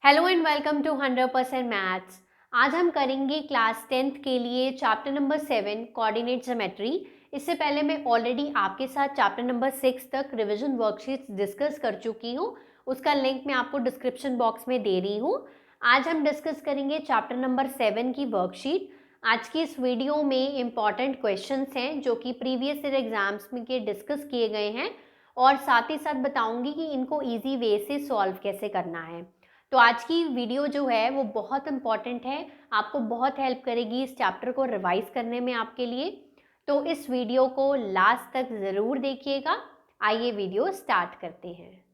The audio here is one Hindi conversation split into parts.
Hello and welcome to 100% maths. आज हम करेंगे क्लास 10th के लिए चैप्टर नंबर 7 कोऑर्डिनेट ज्योमेट्री। इससे पहले मैं ऑलरेडी आपके साथ चैप्टर नंबर 6 तक रिवीजन वर्कशीट्स डिस्कस कर चुकी हूँ। उसका लिंक मैं आपको डिस्क्रिप्शन बॉक्स में दे रही हूँ। आज हम डिस्कस करेंगे चैप्टर नंबर 7 की वर्कशीट। आज की इस वीडियो में इम्पॉर्टेंट क्वेश्चंस हैं जो कि प्रीवियस ईयर एग्जाम्स में के डिस्कस किए गए हैं और साथ ही साथ बताऊंगी कि इनको ईजी वे से सॉल्व कैसे करना है। तो आज की वीडियो जो है वो बहुत इंपॉर्टेंट है, आपको बहुत हेल्प करेगी इस चैप्टर को रिवाइज करने में आपके लिए। तो इस वीडियो को लास्ट तक ज़रूर देखिएगा। आइए वीडियो स्टार्ट करते हैं।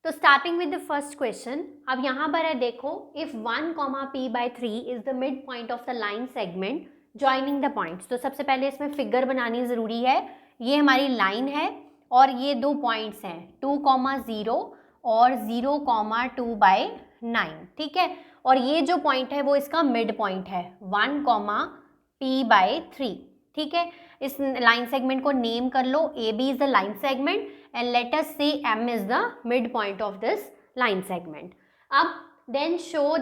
तो starting with the first question, अब यहाँ पर है देखो, if 1,p/3 is the mid point of the line segment joining the points. तो सबसे पहले इसमें फिगर बनानी ज़रूरी है। ये हमारी लाइन है और ये दो पॉइंट्स हैं 2,0 और 0,2/9, ठीक है। और ये जो पॉइंट है वो इसका मिड पॉइंट है 1,p/3, ठीक है। इस लाइन सेगमेंट को नेम कर लो, A B is the line segment and let us say M is the mid point of this line segment. अब देन शो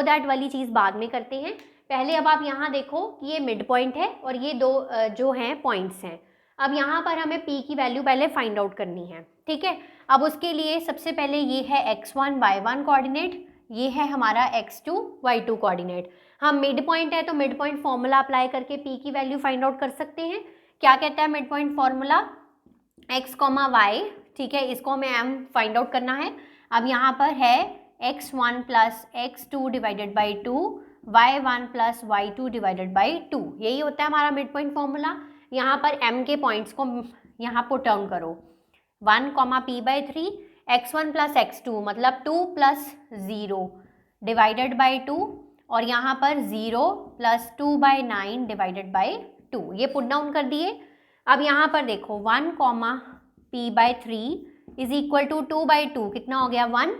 दैट वाली चीज बाद में करते हैं। पहले अब आप यहाँ देखो कि ये मिड पॉइंट है और ये दो जो हैं पॉइंट्स हैं। अब यहाँ पर हमें p की वैल्यू पहले फाइंड आउट करनी है, ठीक है। अब उसके लिए सबसे पहले ये है x1 y1 कोऑर्डिनेट, ये है हमारा x2 y2 कोऑर्डिनेट। हम मिड पॉइंट है तो मिड पॉइंट फॉर्मूला अप्लाई करके p की वैल्यू फाइंड आउट कर सकते हैं। क्या कहता है mid point formula? x, y, ठीक है, इसको हमें m फाइंड आउट करना है। अब यहाँ पर है x1 plus x2 divided by 2, y1 plus y2 divided by 2, यही होता है हमारा मिड पॉइंट फॉर्मूला। यहाँ पर m के पॉइंट्स को यहाँ पुट डाउन करो, 1,p/3, x1 प्लस x2 मतलब 2 प्लस 0 डिवाइडेड बाई 2 और यहाँ पर 0 प्लस 2/9 डिवाइडेड बाई 2, ये पुट डाउन कर दिए। अब यहाँ पर देखो 1,p/3 इज इक्वल टू 2/2, कितना हो गया 1।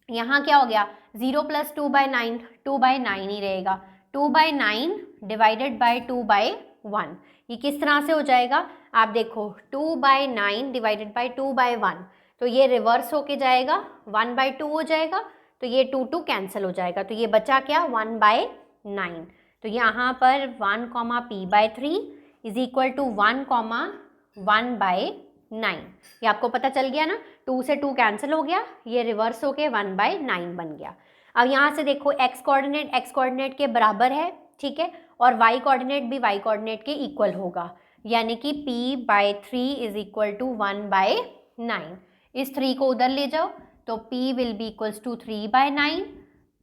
यहाँ क्या हो गया 0 प्लस 2/9, 2/9 ही रहेगा, 2/9 डिवाइडेड बाई 2/1। ये किस तरह से हो जाएगा आप देखो, 2/9 डिवाइडेड बाई 2/1, तो ये रिवर्स होके जाएगा 1/2 हो जाएगा, तो ये 2 कैंसिल हो जाएगा, तो ये बचा क्या 1/9। तो यहाँ पर 1,p/3 इज इक्वल टू 1,1/9। ये आपको पता चल गया ना, 2 से 2 कैंसिल हो गया, ये रिवर्स होके 1/9 बन गया। अब यहाँ से देखो x कोऑर्डिनेट के बराबर है, ठीक है, और y कोऑर्डिनेट भी y कोऑर्डिनेट के इक्वल होगा, यानी कि p/3 इज इक्वल टू 1/9। इस 3 को उधर ले जाओ तो p will be equals to 3/9,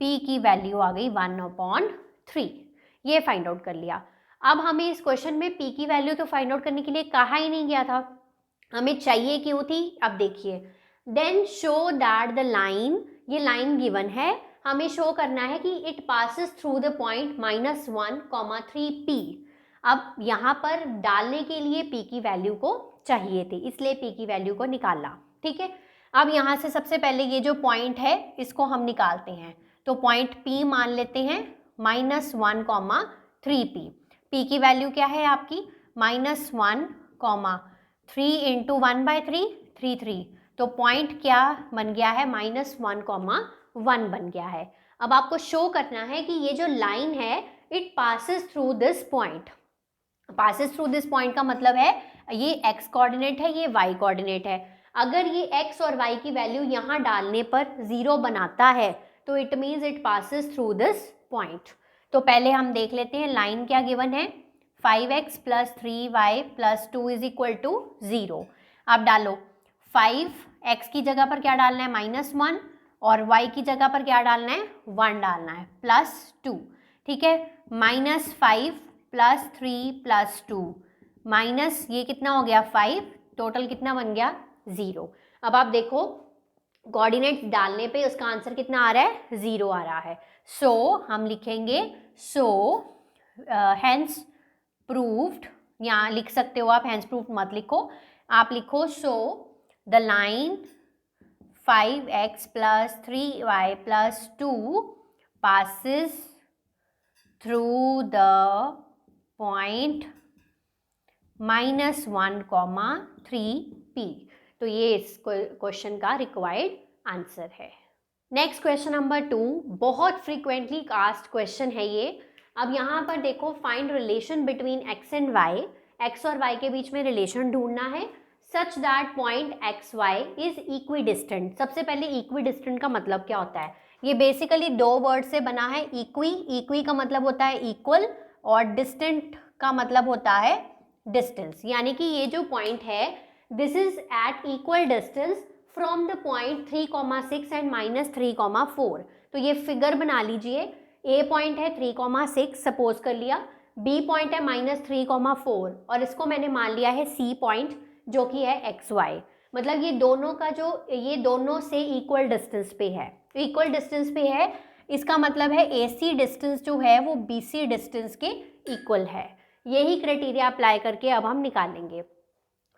p की वैल्यू आ गई 1/3। ये फाइंड आउट कर लिया। अब हमें इस क्वेश्चन में p की वैल्यू तो फाइंड आउट करने के लिए कहा ही नहीं गया था, हमें चाहिए क्यों थी? अब देखिए, then show that the line, ये लाइन गिवन है, हमें शो करना है कि it passes through the point -1,3p। अब यहाँ पर डालने के लिए p की वैल्यू को चाहिए थी, इसलिए p की वैल्यू को निकाला, ठीक है। अब यहाँ से सबसे पहले ये जो पॉइंट है इसको हम निकालते हैं, तो पॉइंट p मान लेते हैं -1,3p। p की वैल्यू क्या है आपकी -1,3 इंटू 1/3, 3, तो पॉइंट क्या बन गया है -1,1 बन गया है। अब आपको शो करना है कि ये जो लाइन है it passes through this point. Passes through this point का मतलब है ये x कोऑर्डिनेट है, ये y कोऑर्डिनेट है। अगर ये x और y की वैल्यू यहाँ डालने पर 0 बनाता है तो it means it passes through this point. तो पहले हम देख लेते हैं लाइन क्या गिवन है, 5x plus 3y plus 2 is equal to 0। अब डालो 5x की जगह पर क्या डालना है -1 और y की जगह पर क्या डालना है 1 डालना है, +2, ठीक है। -5 प्लस 3 प्लस 2 माइनस ये कितना हो गया 5, टोटल कितना बन गया 0। अब आप देखो कोऑर्डिनेट्स डालने पे उसका आंसर कितना आ रहा है 0 आ रहा है। सो हम लिखेंगे हैंस प्रूव्ड, यहाँ लिख सकते हो आप, हैंस प्रूव्ड मत लिखो, आप लिखो so the line 5x plus 3y plus 2 passes through the point -1,3p। तो ये इस क्वेश्चन का रिक्वायर्ड आंसर है। नेक्स्ट क्वेश्चन नंबर 2, बहुत फ्रीक्वेंटली आस्क्ड क्वेश्चन है ये। अब यहाँ पर देखो, find relation between x and y, x और वाई के बीच में रिलेशन ढूंढना है such that point x y is equidistant. सबसे पहले इक्वी डिस्टेंट का मतलब क्या होता है? ये बेसिकली दो वर्ड से बना है। इक्वी, इक्वी का मतलब होता है इक्वल, और डिस्टेंट का मतलब होता है डिस्टेंस। यानी कि ये जो पॉइंट है, this is at equal distance from the point 3,6 and -3,4। तो ये फिगर बना लीजिए। ए पॉइंट है 3,6 सपोज कर लिया, बी पॉइंट है -3,4, और इसको मैंने मान लिया है सी पॉइंट जो कि है एक्स वाई। मतलब ये दोनों का जो, ये दोनों से इक्वल डिस्टेंस पे है, इक्वल डिस्टेंस पे है। इसका मतलब है AC डिस्टेंस जो है वो BC डिस्टेंस के इक्वल है। यही क्राइटेरिया अप्लाई करके अब हम निकालेंगे।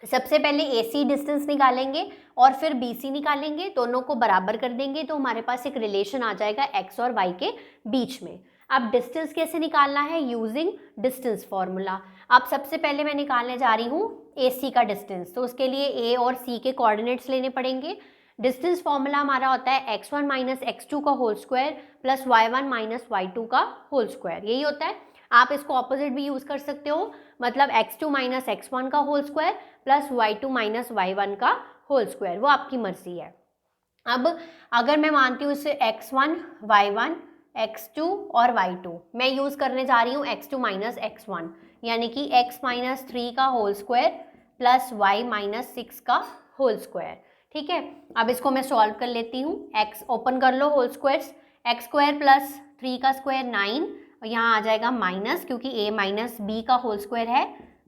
सबसे पहले AC डिस्टेंस निकालेंगे और फिर BC निकालेंगे, दोनों को बराबर कर देंगे तो हमारे पास एक रिलेशन आ जाएगा X और Y के बीच में। अब डिस्टेंस कैसे निकालना है? Using distance formula. अब सबसे पहले मैं निकालने जा रही हूँ AC का डिस्टेंस, तो उसके लिए A और C के कोऑर्डिनेट्स लेने पड़ेंगे। डिस्टेंस फॉर्मूला हमारा होता है x1 - x2 का whole square plus y1 - y2 का होल स्क्वायर, यही होता है। आप इसको ऑपोजिट भी यूज कर सकते हो, मतलब x2 - x1 का whole square plus y2 - y1 का होल स्क्वायर, वो आपकी मर्जी है। अब अगर मैं मानती हूँ इसे x1, y1, x2 और y2, मैं यूज करने जा रही हूँ x2 - x1, यानी कि x - 3 का होल स्क्वायर प्लस y - 6 का होल स्क्वायर। ठीक है, अब इसको मैं सॉल्व कर लेती हूँ। x ओपन कर लो whole squares, x square plus 3 का स्क्वायर 9, और यहाँ आ जाएगा माइनस, क्योंकि a माइनस b का होल स्क्वायर है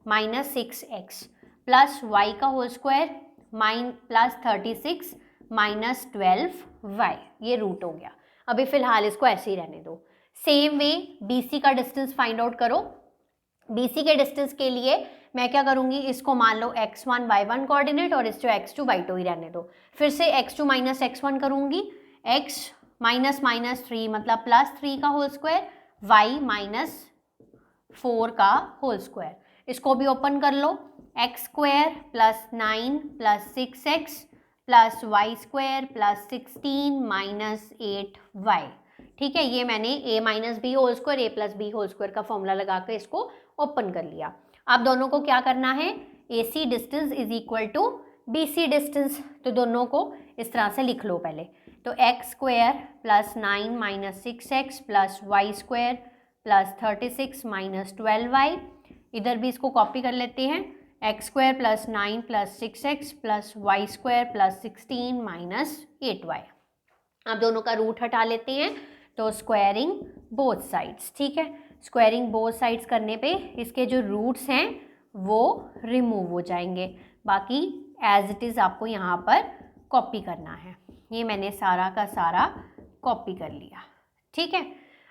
-6x प्लस y का होल स्क्वायर प्लस 36 -12y, ये रूट हो गया। अभी फिलहाल इसको ऐसे ही रहने दो। सेम वे BC का डिस्टेंस फाइंड आउट करो। BC के डिस्टेंस के लिए मैं क्या करूंगी, इसको मान लो x1 y1 कोऑर्डिनेट और इसको x2 y2 ही रहने दो। फिर से x2 - x1 करूंगी, x -3 मतलब प्लस 3 का होल स्क्वायर, y -4 का होल स्क्वायर। इसको भी ओपन कर लो, x square plus 9 plus 6x plus y square plus 16 -8y। ठीक है, ये मैंने a - b whole square a + b whole square का फॉर्मूला लगा कर इसको ओपन कर लिया। अब दोनों को क्या करना है, AC distance is equal to BC distance, तो दोनों को इस तरह से लिख लो पहले। तो x square plus 9 - 6x plus y square plus 36 -12y, इधर भी इसको कॉपी कर लेते हैं, x square plus 9 plus 6x plus y square plus 16 -8y। अब दोनों का रूट हटा लेते हैं, तो स्क्वायरिंग बोथ साइड्स। ठीक है, स्क्वायरिंग बोथ साइड्स करने पे इसके जो रूट्स हैं वो रिमूव हो जाएंगे, बाकी एज इट इज़ आपको यहाँ पर कॉपी करना है। ये मैंने सारा का सारा कॉपी कर लिया। ठीक है,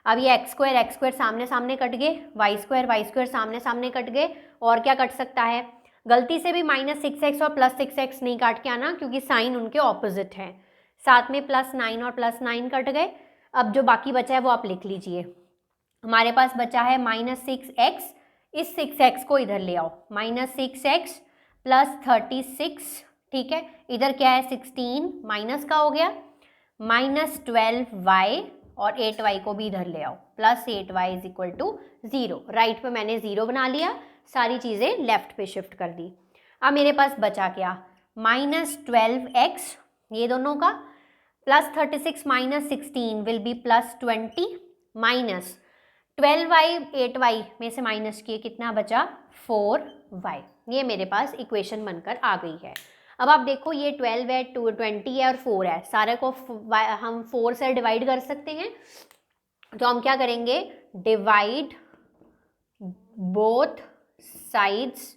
अब ये x स्क्वायर सामने सामने कट गए, y स्क्वायर सामने सामने कट गए, और क्या कट सकता है? गलती से भी -6x और +6x नहीं काट के आना, क्योंकि साइन उनके ऑपोजिट हैं। साथ में +9 और +9 कट गए। अब जो बाकी बचा है वो आप लिख लीजिए। हमारे पास बचा है -6x, इस 6x को इधर ले आओ, -6x प्लस 36, ठीक है, इधर क्या है 16 माइनस का हो गया, -12y और 8y को भी इधर ले आओ, plus 8y is equal to 0। Right पे मैंने 0 बना लिया, सारी चीज़ें लेफ्ट पे शिफ्ट कर दी। अब मेरे पास बचा क्या, -12x ये दोनों का, plus 36 -16 will be +20 minus 12y 8y में से माइनस किए कितना बचा 4y। ये मेरे पास इक्वेशन बनकर आ गई है। अब आप देखो ये 12 है, 20 है और 4 है, सारे को हम 4 से डिवाइड कर सकते हैं। तो हम क्या करेंगे, डिवाइड बोथ साइड्स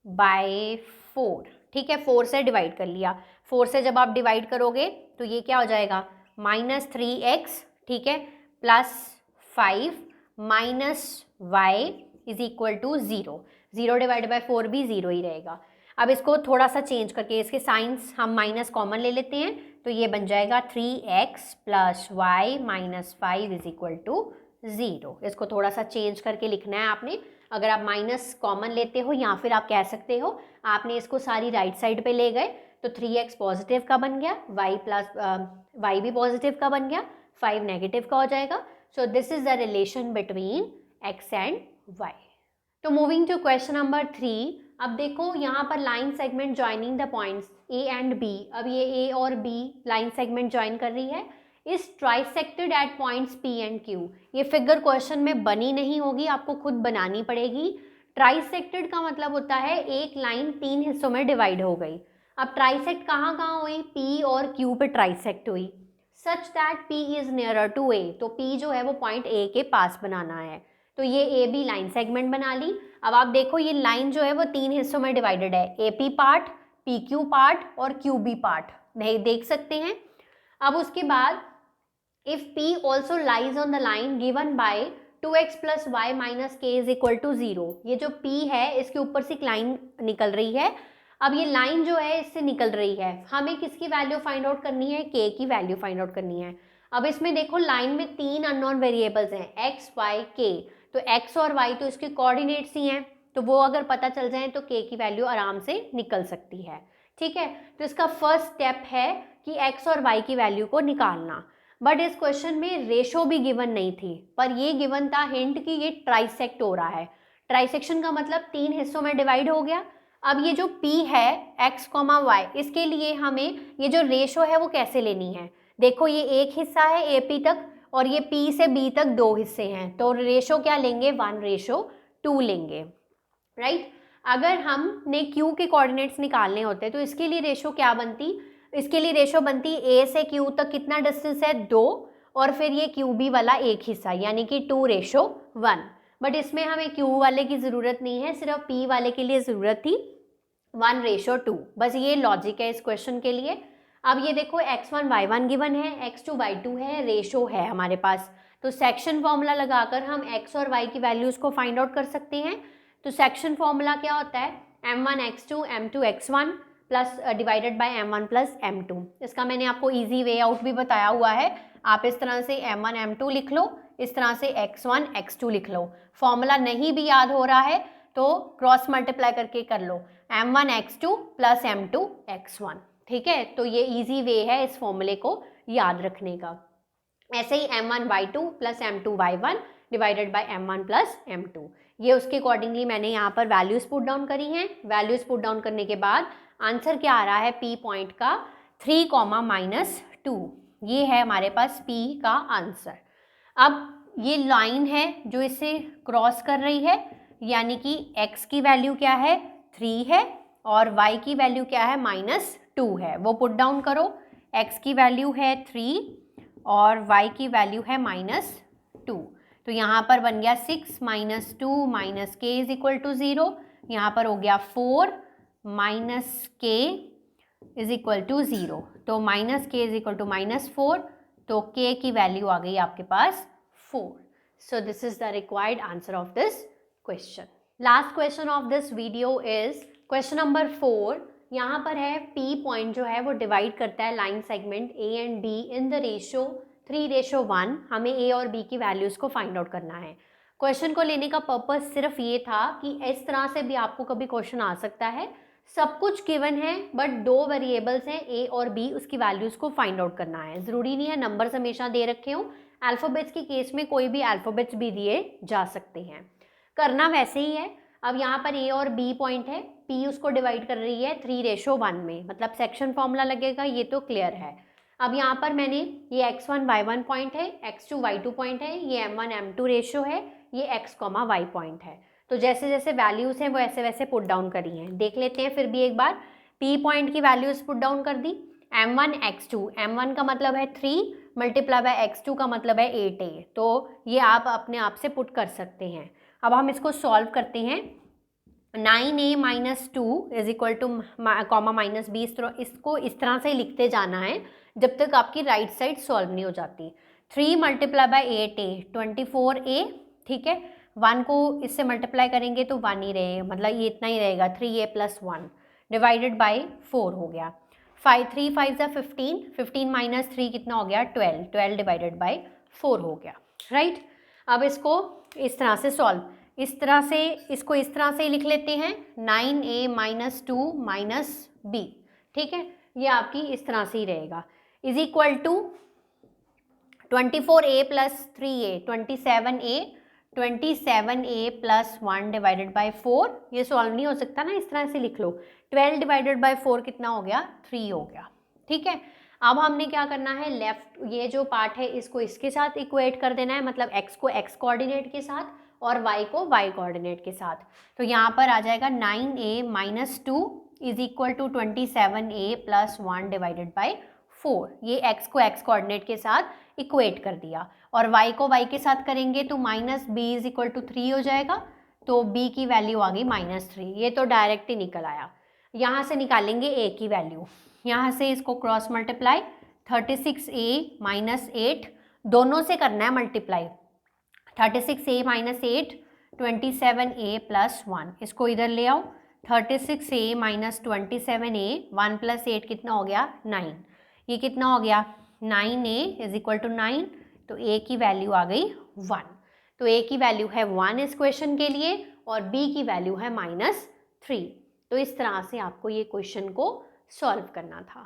बाय 4। ठीक है, 4 से डिवाइड कर लिया। 4 से जब आप डिवाइड करोगे तो ये क्या हो जाएगा, -3x, ठीक है, +5 -y is equal to 0। 0 divide by 4 भी 0 ही रहेगा। अब इसको थोड़ा सा चेंज करके इसके साइंस हम माइनस कॉमन ले लेते हैं, तो ये बन जाएगा 3x + y - 5 is equal to 0। इसको थोड़ा सा चेंज करके लिखना है आपने। अगर आप माइनस कॉमन लेते हो या फिर आप कह सकते हो आपने इसको सारी राइट साइड पे ले गए तो 3x पॉजिटिव का बन गया, y भी पॉजिटिव का बन गया, 5 नेगेटिव का हो जाएगा. So this is the relation between x and y. तो मूविंग टू क्वेश्चन नंबर 3. अब देखो यहाँ पर line segment joining the points a and b. अब ये a और b लाइन सेगमेंट ज्वाइन कर रही है. इस trisected at points p and q. ये फिगर क्वेश्चन में बनी नहीं होगी, आपको खुद बनानी पड़ेगी. ट्राइसेक्टेड का मतलब होता है एक लाइन 3 हिस्सों में डिवाइड हो गई. अब ट्राइसेक्ट कहाँ कहाँ हुई? p और q पे ट्राइसेक्ट हुई. Such that p is nearer to a. तो p जो है वो पॉइंट a के पास बनाना है. तो ये ए बी लाइन सेगमेंट बना ली. अब आप देखो ये लाइन जो है वो 3 हिस्सों में डिवाइडेड है, A P part, P Q part और क्यू बी पार्ट. नहीं देख सकते हैं. अब उसके बाद if P also lies on the line given by 2x plus y minus k is equal to 0. ये जो p है इसके ऊपर से एक लाइन निकल रही है. अब ये लाइन जो है इससे निकल रही है, हमें किसकी वैल्यू फाइंड आउट करनी है? k की वैल्यू फाइंड आउट करनी है. अब इसमें देखो लाइन में 3 अननोन वेरिएबल्स हैं, x, y, k. तो x और y तो इसके कोऑर्डिनेट्स ही हैं, तो वो अगर पता चल जाए तो k की वैल्यू आराम से निकल सकती है. ठीक है, तो इसका फर्स्ट स्टेप है कि x और y की वैल्यू को निकालना. बट इस क्वेश्चन में रेशो भी गिवन नहीं थी, पर ये गिवन था हिंट कि ये ट्राइसेक्ट हो रहा है. ट्राइसेक्शन का मतलब 3 हिस्सों में डिवाइड हो गया. अब ये जो p है x, y, इसके लिए हमें ये जो रेशो है वो कैसे लेनी है? देखो ये एक हिस्सा है ए पी तक और ये p से b तक 2 हिस्से हैं, तो रेशो क्या लेंगे? 1:2 लेंगे. राइट. अगर हमने q के कोऑर्डिनेट्स निकालने होते तो इसके लिए रेशो क्या बनती? इसके लिए रेशो बनती a से q तक कितना डिस्टेंस है? 2, और फिर ये QB वाला एक हिस्सा, यानी कि 2:1. बट इसमें हमें q वाले की ज़रूरत नहीं है, सिर्फ p वाले के लिए ज़रूरत थी 1:2. बस ये लॉजिक है इस क्वेश्चन के लिए. अब ये देखो x1 y1 गिवन है, x2 y2 है, रेशो है हमारे पास. तो सेक्शन फॉर्मूला लगाकर हम x और y की वैल्यूज़ को फाइंड आउट कर सकते हैं. तो सेक्शन फॉर्मूला क्या होता है? m1 x2 m2 x1 plus divided by m1 plus m2. इसका मैंने आपको इजी वे आउट भी बताया हुआ है. आप इस तरह से m1 m2 लिख लो, इस तरह से x1 x2 लिख लो. फॉर्मूला नहीं भी याद हो रहा है तो क्रॉस मल्टीप्लाई करके कर लो, m1 x2 plus m2 x1. ठीक है, तो ये इजी वे है इस फॉर्मूले को याद रखने का. ऐसे ही m1 y2 plus m2 y1 divided by m1 plus m2. ये उसके अकॉर्डिंगली मैंने यहाँ पर वैल्यूज़ पुट डाउन करी हैं. वैल्यूज़ पुट डाउन करने के बाद आंसर क्या आ रहा है? p पॉइंट का 3, -2. ये है हमारे पास p का आंसर. अब ये लाइन है जो इसे क्रॉस कर रही है, यानी कि x की वैल्यू क्या है? 3 है और y की वैल्यू क्या है? -2 है. वो पुट डाउन करो. x की वैल्यू है 3 और y की वैल्यू है -2. तो यहाँ पर बन गया 6 - 2 - k इज इक्वल टू 0. यहाँ पर हो गया 4 - k इज इक्वल टू 0. तो -k इज इक्वल टू -4. तो k की वैल्यू आ गई आपके पास 4. So this is the required answer of this question. Last question of this video is question number 4. यहाँ पर है p पॉइंट जो है वो डिवाइड करता है line segment a and b in the ratio 3:1. हमें a और b की वैल्यूज़ को फाइंड आउट करना है. क्वेश्चन को लेने का पर्पस सिर्फ ये था कि इस तरह से भी आपको कभी क्वेश्चन आ सकता है. सब कुछ गिवन है बट 2 वेरिएबल्स हैं a और b, उसकी वैल्यूज़ को फाइंड आउट करना है. ज़रूरी नहीं है नंबर्स हमेशा दे रखे हों. अल्फ़ाबेट्स के केस में कोई भी अल्फ़ाबेट्स भी दिए जा सकते हैं. करना वैसे ही है. अब यहाँ पर a और b पॉइंट है, p उसको डिवाइड कर रही है 3:1 में, मतलब सेक्शन फॉर्मूला लगेगा, ये तो क्लियर है. अब यहाँ पर मैंने ये x1 y1 पॉइंट है, x2 y2 पॉइंट है, ये m1 m2 रेशो है, ये x, y पॉइंट है. तो जैसे जैसे वैल्यूज़ हैं वो ऐसे वैसे पुट डाउन करी हैं. देख लेते हैं फिर भी एक बार. p पॉइंट की वैल्यूज़ पुट डाउन कर दी. m1 x2, m1 का मतलब है 3 मल्टीप्लाई बाय x2 का मतलब है 8a. तो ये आप अपने आप से पुट कर सकते हैं. अब हम इसको सॉल्व करते हैं. 9a - 2 is equal two comma -b. इसको इस तरह से लिखते जाना है जब तक आपकी राइट साइड सॉल्व नहीं हो जाती. 3 मल्टीप्लाई बाय 8a 24a. ठीक है, 1 को इससे मल्टीप्लाई करेंगे तो 1 ही रहेगा, मतलब ये इतना ही रहेगा 3a + 1 डिवाइडेड बाय 4 हो गया. 3 5 = 15, 15 - 3 कितना हो गया? 12, 12 डिवाइडेड बाय 4 हो गया. राइट. अब इसको इस तरह से सॉल्व, इस तरह से इसको इस तरह से लिख लेते हैं 9a - 2 - b. ठीक है, ये आपकी इस तरह से ही रहेगा, is equal to 24a plus 3a 27a 27a plus 1 divided by 4, ये सॉल्व नहीं हो सकता ना, इस तरह से लिख लो, 12 डिवाइडेड बाई 4 कितना हो गया, 3 हो गया। ठीक है, अब हमने क्या करना है, लेफ्ट ये जो पार्ट है इसको इसके साथ इक्वेट कर देना है, मतलब x को x कोऑर्डिनेट के साथ और y को y कोऑर्डिनेट के साथ। तो यहाँ पर आ जाएगा 9a minus 2 is equal to 27a plus 1 divided by 4, ये x को x कोऑर्डिनेट के साथ इक्वेट कर दिया, और y को y के साथ करेंगे तो minus b is equal to 3 हो जाएगा, तो b की वैल्यू आ गई -3, ये तो डायरेक्ट ही निकल आया। यहाँ से निकालेंगे a की वैल्यू, यहाँ से इसको क्रॉस मल्टीप्लाई, 36a माइनस 8 दोनों से करना है multiply, 36a minus 8 27a plus 1, इसको इधर ले आओ, 36a माइनस 27a 1 प्लस 8 कितना हो गया 9, ये कितना हो गया 9a इज इक्वल टू 9, तो a की वैल्यू आ गई 1, तो a की वैल्यू है 1 इस क्वेश्चन के लिए और b की वैल्यू है -3। तो इस तरह से आपको ये क्वेश्चन को सॉल्व करना था।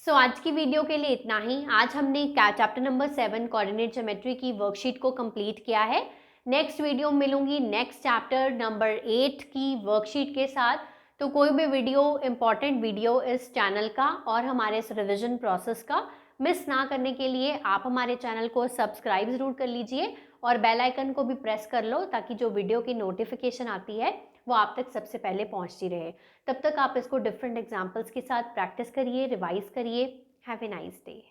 सो आज की वीडियो के लिए इतना ही। आज हमने चैप्टर नंबर 7 कोऑर्डिनेट ज्योमेट्री की वर्कशीट को कंप्लीट किया है। नेक्स्ट वीडियो मिलूंगी नेक्स्ट चैप्टर नंबर 8 की वर्कशीट के साथ। तो कोई भी वीडियो इंपॉर्टेंट वीडियो इस चैनल का और हमारे इस रिविजन प्रोसेस का मिस ना करने के लिए आप हमारे चैनल को सब्सक्राइब ज़रूर कर लीजिए और बेल आइकन को भी प्रेस कर लो, ताकि जो वीडियो की नोटिफिकेशन आती है वो आप तक सबसे पहले पहुंचती रहे। तब तक आप इसको डिफरेंट एग्जाम्पल्स के साथ प्रैक्टिस करिए, रिवाइज करिए। Have a nice day.